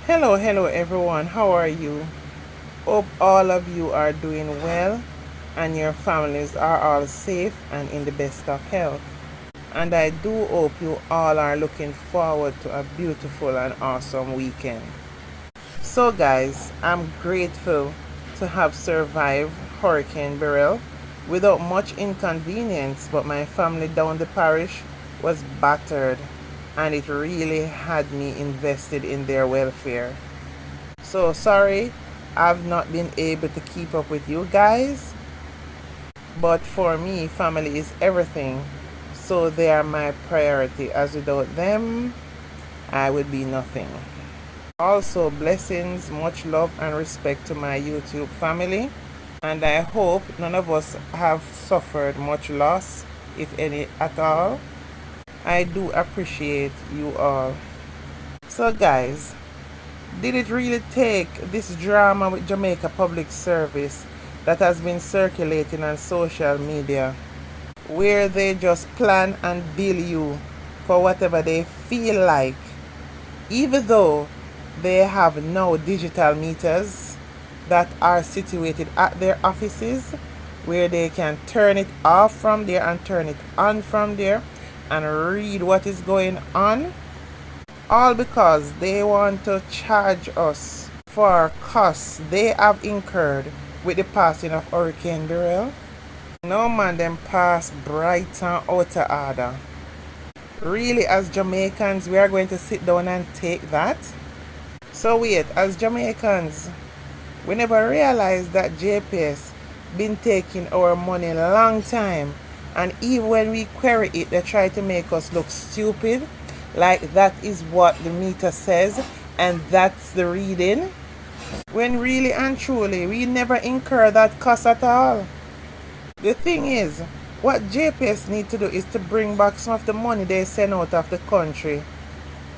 Hello everyone. How are you? Hope all of you are doing well and your families are all safe and in the best of health. And I do hope you all are looking forward to a beautiful and awesome weekend. So guys, I'm grateful to have survived Hurricane Burrell without much inconvenience, but my family down the parish was battered and it really had me invested in their welfare. So sorry I've not been able to keep up with you guys, but for me, family is everything. So they are my priority, as without them, I would be nothing. Also, blessings, much love and respect to my YouTube family. And I hope none of us have suffered much loss, if any at all. I do appreciate you all. So guys, did it really take this drama with Jamaica Public Service that has been circulating on social media, where they just plan and bill you for whatever they feel like, even though they have now digital meters that are situated at their offices, where they can turn it off from there and turn it on from there and read what is going on? All because they want to charge us for costs they have incurred with the passing of Hurricane Burrell. No man, them pass bright and out of order. Really, as Jamaicans, we are going to sit down and take that? So wait, as Jamaicans, we never realized that JPS been taking our money a long time, and even when we query it, they try to make us look stupid, like that is what the meter says and that's the reading, when really and truly we never incur that cost at all. The thing is, what JPS need to do is to bring back some of the money they send out of the country.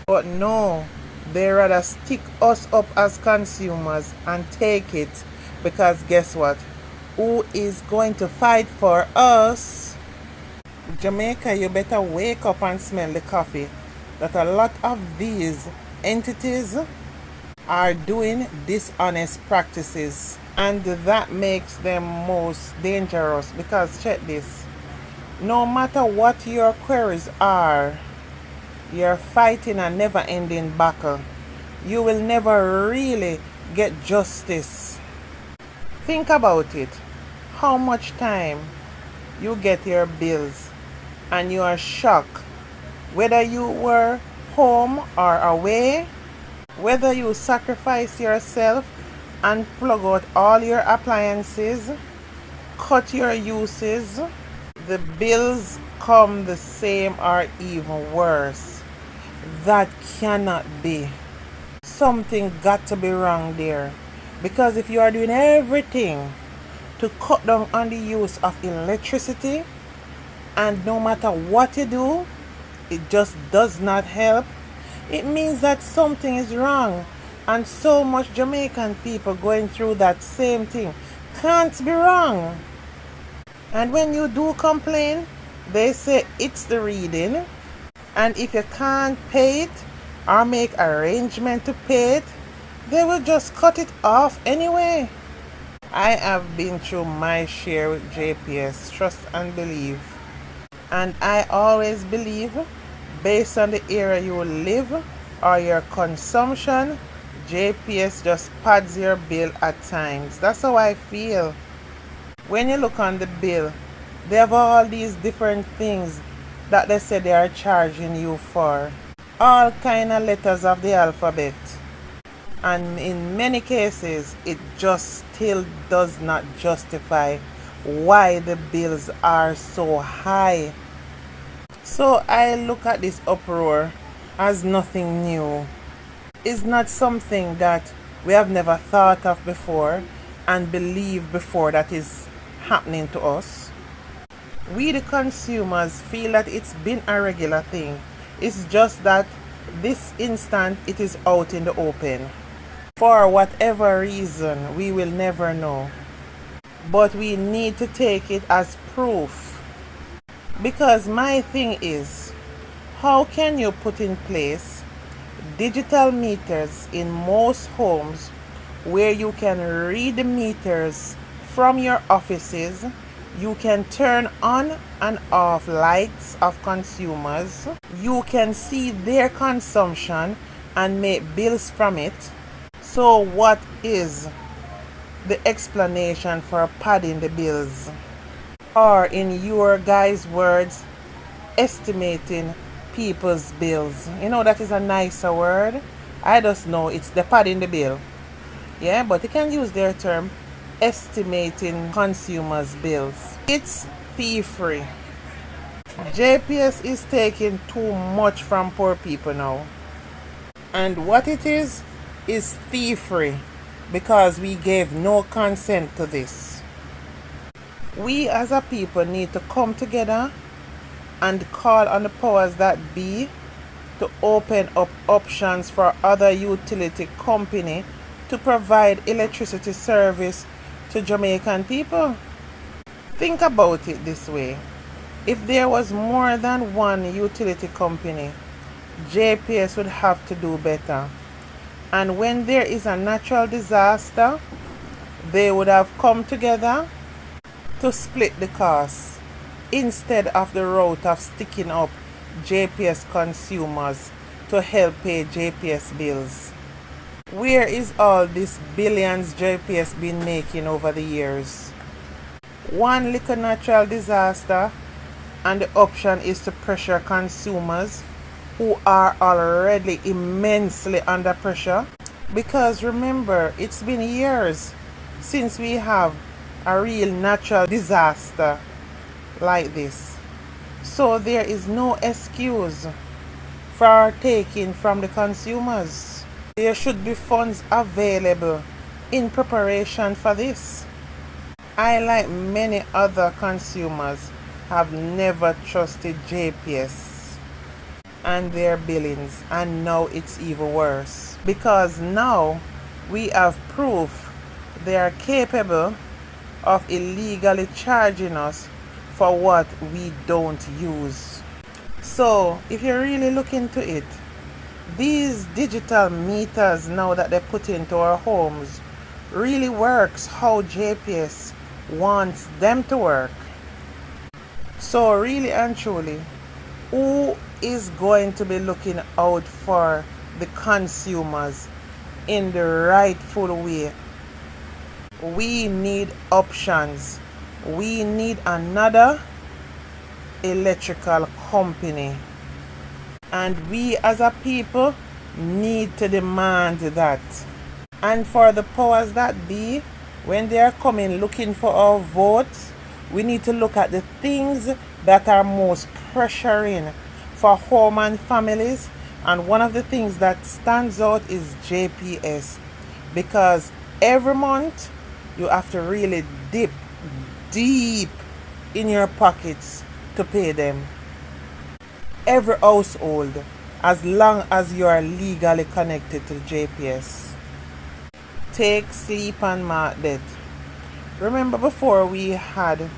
But no, they rather stick us up as consumers and take it, because guess what? Who is going to fight for us? Jamaica, you better wake up and smell the coffee, that a lot of these entities are doing dishonest practices, and that makes them most dangerous. Because check this, no matter what your queries are, you're fighting a never-ending battle. You will never really get justice. Think about it. How much time you get your bills and you are shocked whether you were home or away, whether you sacrifice yourself and plug out all your appliances, cut your uses, the bills come the same or even worse. That cannot be. Something got to be wrong there. Because if you are doing everything to cut down on the use of electricity, and no matter what you do, it just does not help, it means that something is wrong. And so much Jamaican people going through that same thing can't be wrong. And when you do complain, they say it's the reading. And if you can't pay it or make arrangement to pay it, they will just cut it off anyway. I have been through my share with JPS, trust and believe. And I always believe, based on the area you live or your consumption, JPS just pads your bill at times. That's how I feel. When you look on the bill, they have all these different things that they say they are charging you for. All kind of letters of the alphabet. And in many cases, it just still does not justify why the bills are so high. So I look at this uproar as nothing new. It's not something that we have never thought of before and believed before that is happening to us. We the consumers feel that it's been a regular thing. It's just that this instant it is out in the open. For whatever reason, we will never know. But we need to take it as proof. Because my thing is, how can you put in place digital meters in most homes where you can read the meters from your offices. You can turn on and off lights of consumers. You can see their consumption and make bills from it. So what is the explanation for padding the bills? Or in your guys' words, estimating people's bills. You know, that is a nicer word. I just know it's the padding the bill. Yeah, but you can use their term, estimating consumers' bills. It's Thiefry. JPS is taking too much from poor people now. And what it is Thiefry, because we gave no consent to this. We as a people need to come together and call on the powers that be to open up options for other utility company to provide electricity service to Jamaican people. Think about it this way. If there was more than one utility company, JPS would have to do better. And when there is a natural disaster, they would have come together to split the cost instead of the route of sticking up JPS consumers to help pay JPS bills. Where is all this billions JPS been making over the years? One little natural disaster and the option is to pressure consumers who are already immensely under pressure. Because remember, it's been years since we have a real natural disaster like this. So there is no excuse for taking from the consumers. There should be funds available in preparation for this. I, like many other consumers, have never trusted JPS and their billings, and now it's even worse. Because now we have proof they are capable of illegally charging us for what we don't use. So if you really look into it, these digital meters now that they put into our homes really works how JPS wants them to work. So really and truly, who is going to be looking out for the consumers in the rightful way? We need options. We need another electrical company. And we as a people need to demand that. And for the powers that be, when they are coming looking for our votes, we need to look at the things that are most pressuring for home and families. And one of the things that stands out is JPS. Because every month, you have to really dip deep in your pockets to pay them. Every household, as long as you are legally connected to JPS. Take sleep and mark debt. Remember before we had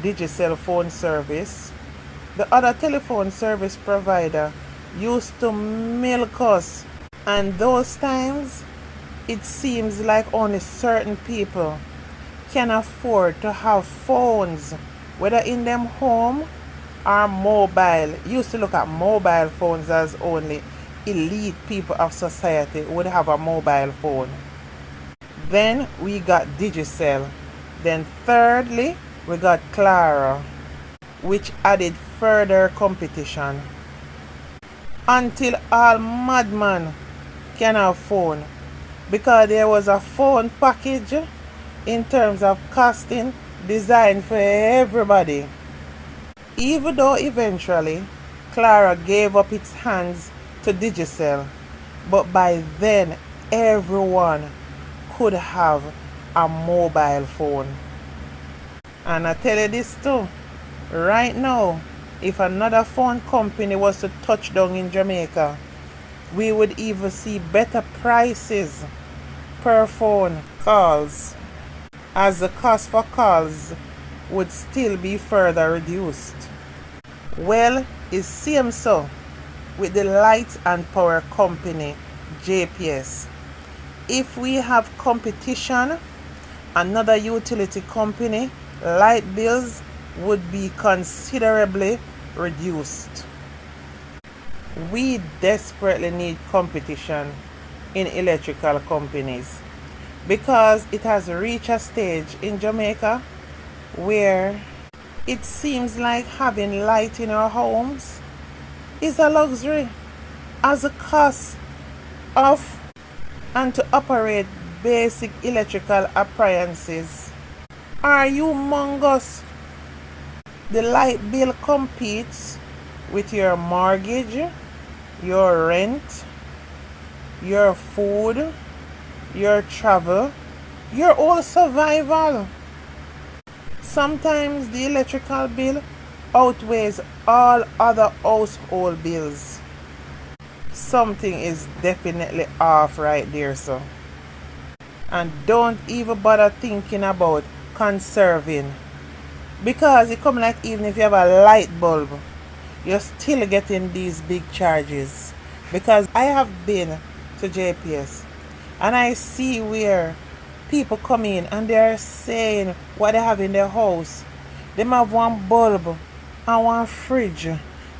Digicel phone service, the other telephone service provider used to milk us, and those times it seems like only certain people can afford to have phones, whether in them home or mobile. Used to look at mobile phones as only elite people of society would have a mobile phone. Then we got Digicel. Then thirdly, we got Clara, which added further competition. Until all madman can have phone. Because there was a phone package in terms of costing designed for everybody. Even though eventually Clara gave up its hands to Digicel, but by then everyone could have a mobile phone. And I tell you this too, right now, if another phone company was to touch down in Jamaica, we would even see better prices per phone calls, as the cost for calls would still be further reduced. Well, it seems so. with the Light and Power Company, JPS. If we have competition, another utility company, light bills would be considerably reduced. We desperately need competition in electrical companies because it has reached a stage in Jamaica where it seems like having light in our homes is a luxury, as the cost of and to operate basic electrical appliances are humongous. The light bill competes with your mortgage, your rent, your food, your travel, your whole survival. Sometimes the electrical bill outweighs all other household bills. Something is definitely off right there, so. And don't even bother thinking about conserving, because it come like even if you have a light bulb, you're still getting these big charges. Because I have been to JPS and I see where people come in and they're saying what they have in their house. They have one bulb and one fridge,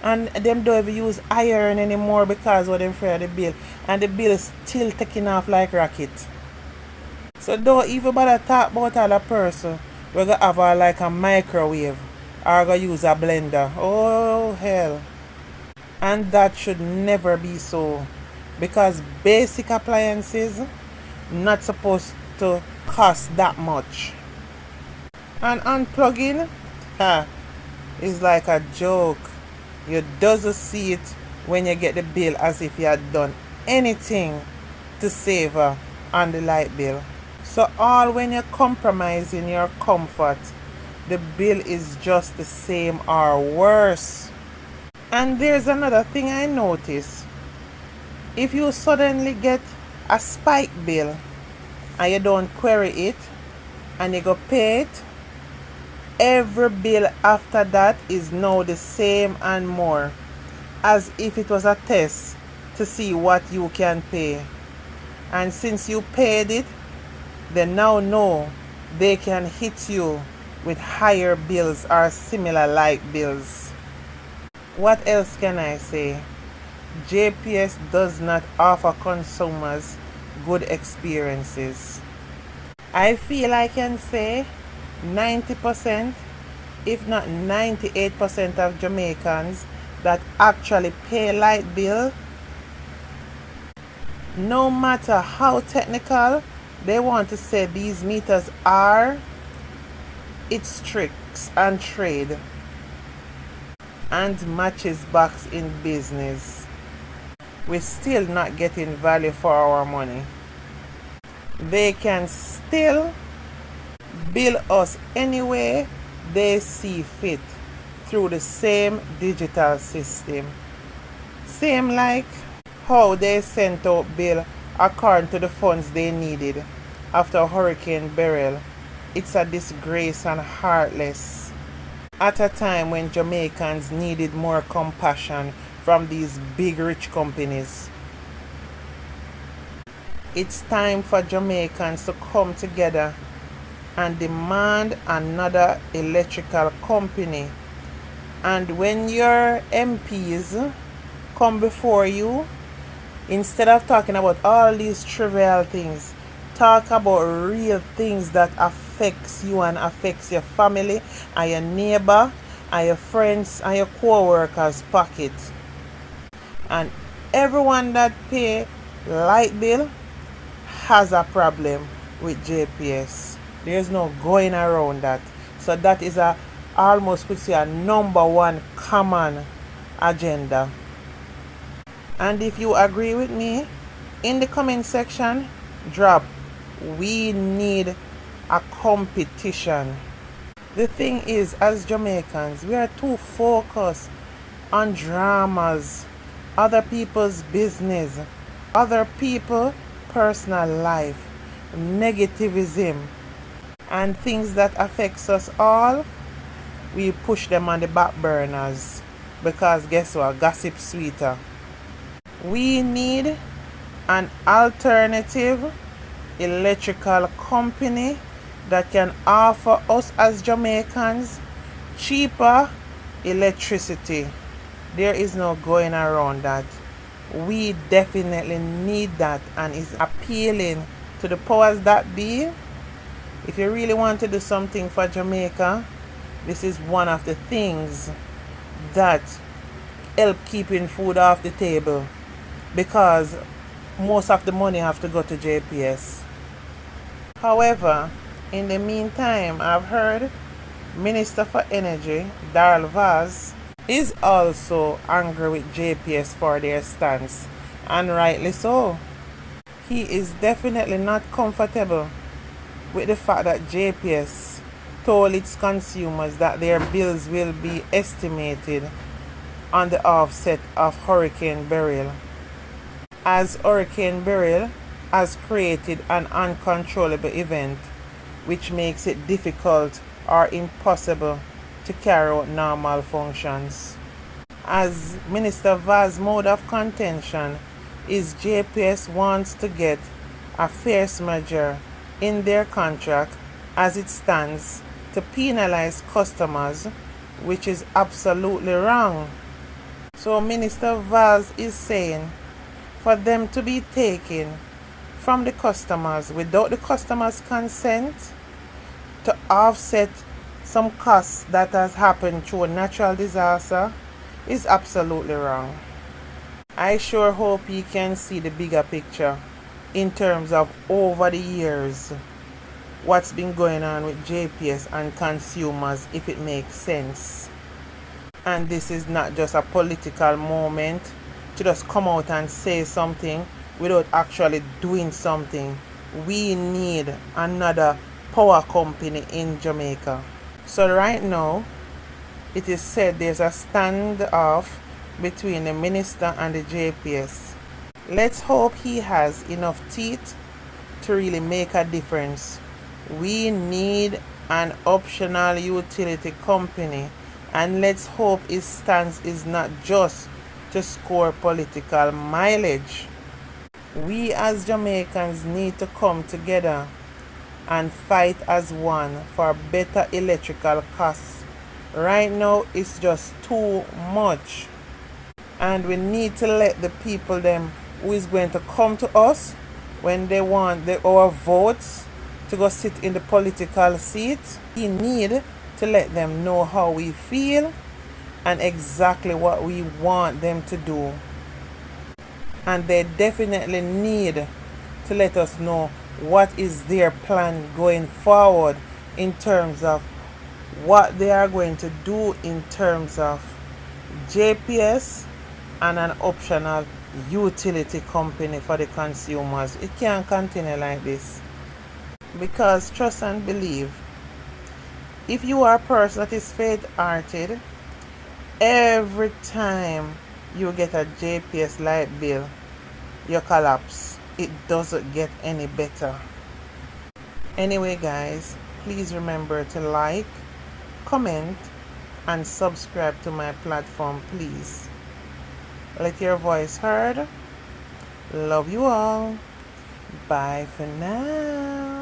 and them don't even use iron anymore because of them afraid of the bill, and the bill is still taking off like rocket. So don't even bother talk about all a person we're gonna have like a microwave or gonna use a blender. Oh hell. And that should never be so, because basic appliances not supposed to cost that much. And unplugging is like a joke. You doesn't see it when you get the bill as if you had done anything to save on the light bill. So all when you're compromising your comfort, the bill is just the same or worse. And there's another thing I noticed. If you suddenly get a spike bill and you don't query it and you go pay it, every bill after that is now the same and more, as if it was a test to see what you can pay. And since you paid it, they now know they can hit you with higher bills or similar like bills. What else can I say? JPS does not offer consumers good experiences. I feel I can say 90%, if not 98% of Jamaicans that actually pay light bill, no matter how technical they want to say these meters are, it's tricks and trade and matches box in business. We're still not getting value for our money. They can still bill us any way they see fit through the same digital system. Same like how they sent out bill according to the funds they needed after Hurricane Burrell. It's a disgrace and heartless. At a time when Jamaicans needed more compassion from these big rich companies. It's time for Jamaicans to come together and demand another electrical company. And when your MPs come before you, instead of talking about all these trivial things, talk about real things that affects you and affects your family and your neighbor and your friends and your co-workers' pocket. And everyone that pay light bill has a problem with JPS. There's no going around that. So that is a almost could say a number one common agenda. And if you agree with me, in the comment section, drop "we need a competition." The thing is, as Jamaicans, we are too focused on dramas, other people's business, other people's personal life, negativism, and things that affects us all. We push them on the back burners because guess what? Gossip sweeter. We need an alternative electrical company that can offer us as Jamaicans cheaper electricity. There is no going around that. We definitely need that, and is appealing to the powers that be. If you really want to do something for Jamaica, this is one of the things that help keeping food off the table, because most of the money have to go to JPS. However, in the meantime, I've heard Minister for Energy, Darrell Vaz, is also angry with JPS for their stance, and rightly so. He is definitely not comfortable with the fact that JPS told its consumers that their bills will be estimated on the offset of Hurricane Burrell, as Hurricane Burrell has created an uncontrollable event which makes it difficult or impossible to carry out normal functions. As Minister Vaz's mode of contention is JPS wants to get a force majeure in their contract as it stands to penalize customers, which is absolutely wrong. So Minister Vaz is saying for them to be taken from the customers without the customers' consent to offset some costs that has happened through a natural disaster is absolutely wrong. I sure hope he can see the bigger picture in terms of over the years what's been going on with JPS and consumers, if it makes sense. And this is not just a political moment to just come out and say something without actually doing something. We need another power company in Jamaica. So right now, it is said there's a standoff between the minister and the JPS. Let's hope he has enough teeth to really make a difference. We need an optional utility company, and let's hope his stance is not just to score political mileage. We as Jamaicans need to come together and fight as one for better electrical costs. Right now it's just too much, and we need to let the people them who is going to come to us when they want our votes to go sit in the political seat. We need to let them know how we feel and exactly what we want them to do. And they definitely need to let us know what is their plan going forward in terms of what they are going to do in terms of JPS and an optional utility company for the consumers. It can't continue like this, because trust and believe, if you are a person that is faint-hearted, every time you get a JPS light bill, you collapse. It doesn't get any better. Anyway guys, please remember to like, comment, and subscribe to my platform, please. Let your voice heard. Love you all. Bye for now.